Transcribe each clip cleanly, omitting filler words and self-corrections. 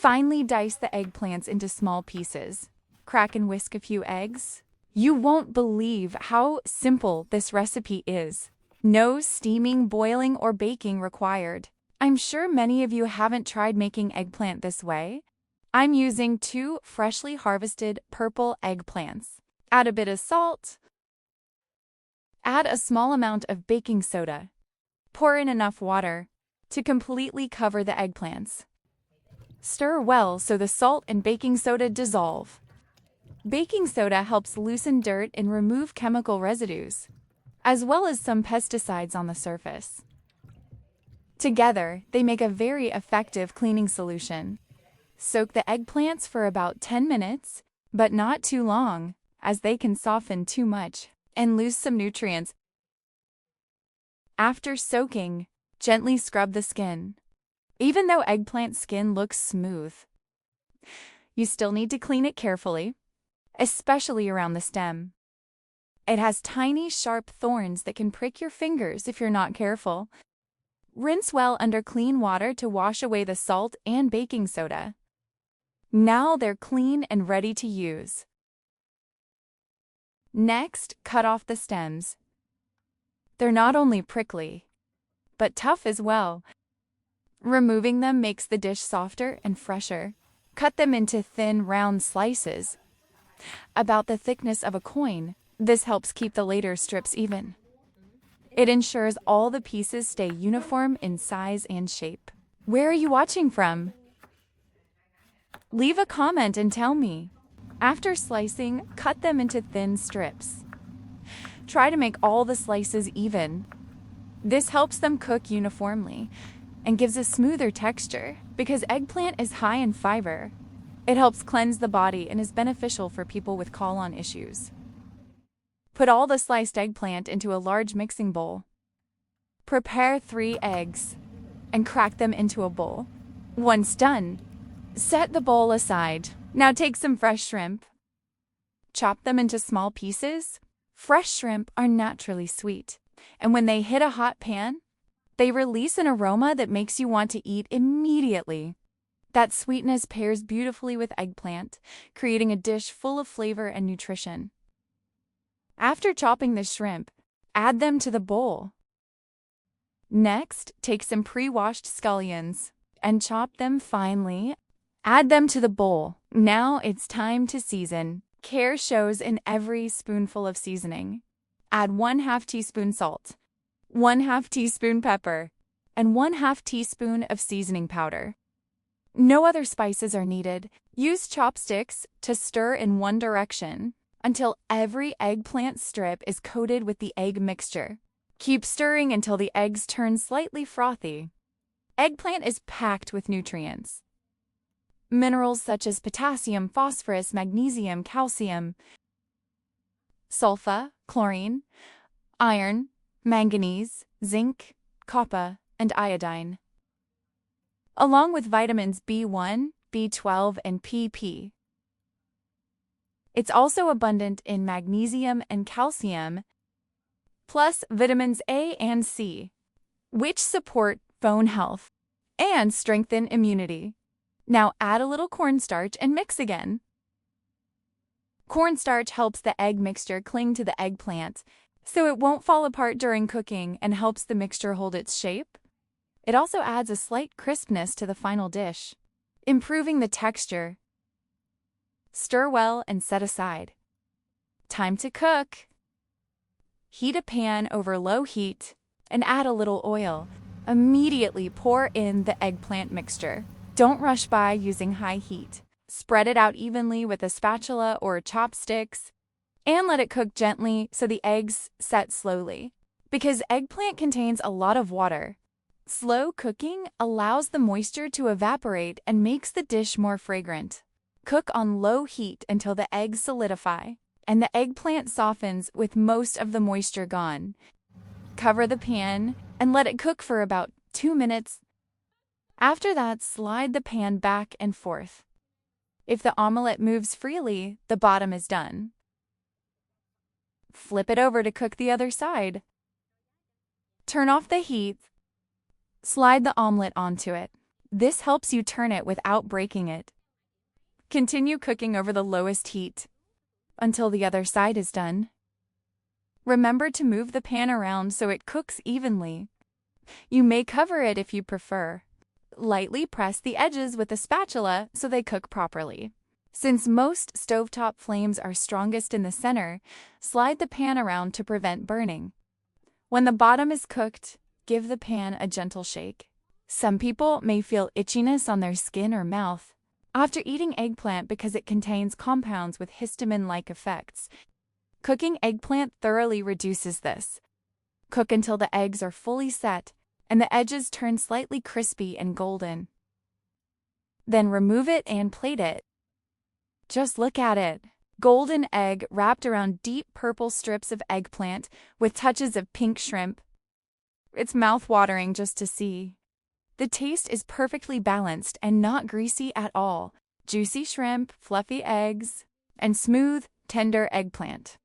Finely dice the eggplants into small pieces. Crack and whisk a few eggs. You won't believe how simple this recipe is. No steaming, boiling, or baking required. I'm sure many of you haven't tried making eggplant this way. I'm using 2 freshly harvested purple eggplants. Add a bit of salt. Add a small amount of baking soda. Pour in enough water to completely cover the eggplants. Stir well so the salt and baking soda dissolve. Baking soda helps loosen dirt and remove chemical residues, as well as some pesticides on the surface. Together, they make a very effective cleaning solution. Soak the eggplants for about 10 minutes, but not too long, as they can soften too much and lose some nutrients. After soaking, gently scrub the skin. Even though eggplant skin looks smooth, you still need to clean it carefully, especially around the stem. It has tiny, sharp thorns that can prick your fingers if you're not careful. Rinse well under clean water to wash away the salt and baking soda. Now they're clean and ready to use. Next, cut off the stems. They're not only prickly, but tough as well. Removing them makes the dish softer and fresher. Cut them into thin, round slices, about the thickness of a coin. This helps keep the later strips even. It ensures all the pieces stay uniform in size and shape. Where are you watching from? Leave a comment and tell me. After slicing, cut them into thin strips. Try to make all the slices even. This helps them cook uniformly and gives a smoother texture because eggplant is high in fiber. It helps cleanse the body and is beneficial for people with colon issues. Put all the sliced eggplant into a large mixing bowl. Prepare 3 eggs and crack them into a bowl. Once done, set the bowl aside. Now take some fresh shrimp. Chop them into small pieces. Fresh shrimp are naturally sweet, and when they hit a hot pan, they release an aroma that makes you want to eat immediately. That sweetness pairs beautifully with eggplant, creating a dish full of flavor and nutrition. After chopping the shrimp, add them to the bowl. Next, take some pre-washed scallions and chop them finely. Add them to the bowl. Now it's time to season. Care shows in every spoonful of seasoning. Add 1/2 teaspoon salt, 1/2 teaspoon pepper, and 1/2 teaspoon of seasoning powder. No other spices are needed. Use chopsticks to stir in one direction until every eggplant strip is coated with the egg mixture. Keep stirring until the eggs turn slightly frothy. Eggplant is packed with nutrients. Minerals such as potassium, phosphorus, magnesium, calcium, sulfur, chlorine, iron, manganese, zinc, copper, and iodine, along with vitamins B1, B12, and PP. It's also abundant in magnesium and calcium, plus vitamins A and C, which support bone health and strengthen immunity. Now add a little cornstarch and mix again. Cornstarch helps the egg mixture cling to the eggplant, so it won't fall apart during cooking and helps the mixture hold its shape. It also adds a slight crispness to the final dish, improving the texture. Stir well and set aside. Time to cook. Heat a pan over low heat and add a little oil. Immediately pour in the eggplant mixture. Don't rush by using high heat. Spread it out evenly with a spatula or chopsticks and let it cook gently so the eggs set slowly. Because eggplant contains a lot of water, slow cooking allows the moisture to evaporate and makes the dish more fragrant. Cook on low heat until the eggs solidify and the eggplant softens with most of the moisture gone. Cover the pan and let it cook for about 2 minutes. After that, slide the pan back and forth. If the omelette moves freely, the bottom is done. Flip it over to cook the other side. Turn off the heat. Slide the omelette onto it. This helps you turn it without breaking it. Continue cooking over the lowest heat until the other side is done. Remember to move the pan around so it cooks evenly. You may cover it if you prefer. Lightly press the edges with a spatula so they cook properly. Since most stovetop flames are strongest in the center, slide the pan around to prevent burning. When the bottom is cooked, give the pan a gentle shake. Some people may feel itchiness on their skin or mouth after eating eggplant because it contains compounds with histamine-like effects. Cooking eggplant thoroughly reduces this. Cook until the eggs are fully set and the edges turn slightly crispy and golden. Then remove it and plate it. Just look at it. Golden egg wrapped around deep purple strips of eggplant with touches of pink shrimp. It's mouth-watering just to see. The taste is perfectly balanced and not greasy at all. Juicy shrimp, fluffy eggs, and smooth, tender eggplant,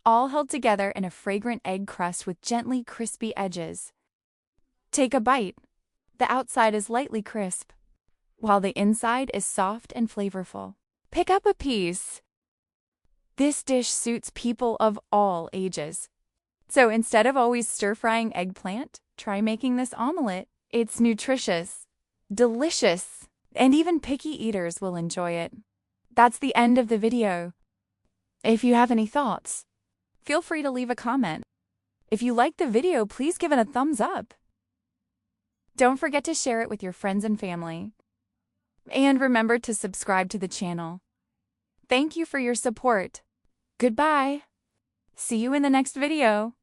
all held together in a fragrant egg crust with gently crispy edges. Take a bite. The outside is lightly crisp, while the inside is soft and flavorful. Pick up a piece. This dish suits people of all ages. So instead of always stir-frying eggplant, try making this omelet. It's nutritious, delicious, and even picky eaters will enjoy it. That's the end of the video. If you have any thoughts, feel free to leave a comment. If you liked the video, please give it a thumbs up. Don't forget to share it with your friends and family. And remember to subscribe to the channel. Thank you for your support. Goodbye. See you in the next video.